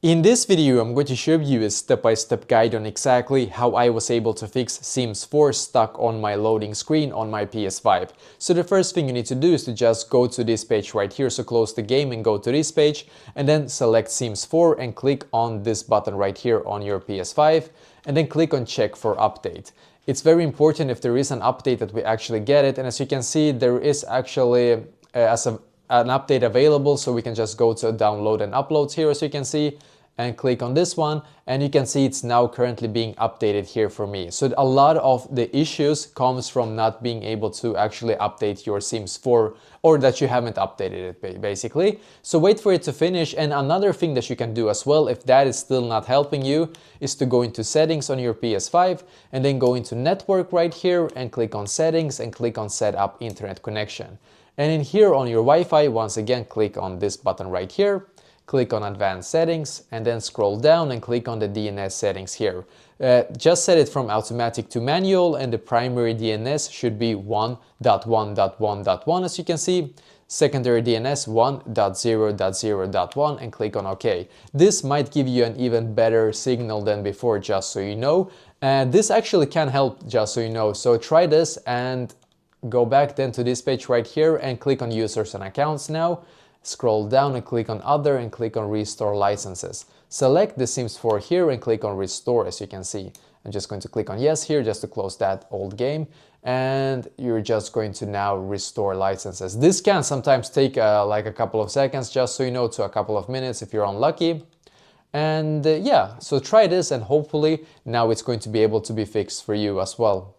In this video, I'm going to show you a step-by-step guide on exactly how I was able to fix Sims 4 stuck on my loading screen on my PS5. So the first thing you need to do is to just go to this page right here, so close the game and go to this page, and then select Sims 4 and click on this button right here on your PS5, and then click on check for update. It's very important if there is an update that we actually get it, and as you can see, there is actually an update available, so we can just go to download and uploads here, as you can see, and click on this one, and you can see it's now currently being updated here for me. So a lot of the issues comes from not being able to actually update your Sims 4, or that you haven't updated it basically. So wait for it to finish. And another thing that you can do as well, if that is still not helping you, is to go into settings on your PS5 and then go into network right here and click on settings and click on set up internet connection. And in here on your Wi-Fi, once again, click on this button right here. Click on advanced settings and then scroll down and click on the DNS settings here. Just set it from automatic to manual, and the primary DNS should be 1.1.1.1 as you can see. Secondary DNS 1.0.0.1 and click on OK. This might give you an even better signal than before, just so you know. And this actually can help, just so you know. So try this and go back then to this page right here and click on users and accounts now. Scroll down and click on other and click on restore licenses. Select the Sims 4 here and click on restore, as you can see. I'm just going to click on yes here just to close that old game, and you're just going to now restore licenses. This can sometimes take like a couple of seconds, just so you know, to a couple of minutes if you're unlucky. And yeah, so try this and hopefully now it's going to be able to be fixed for you as well.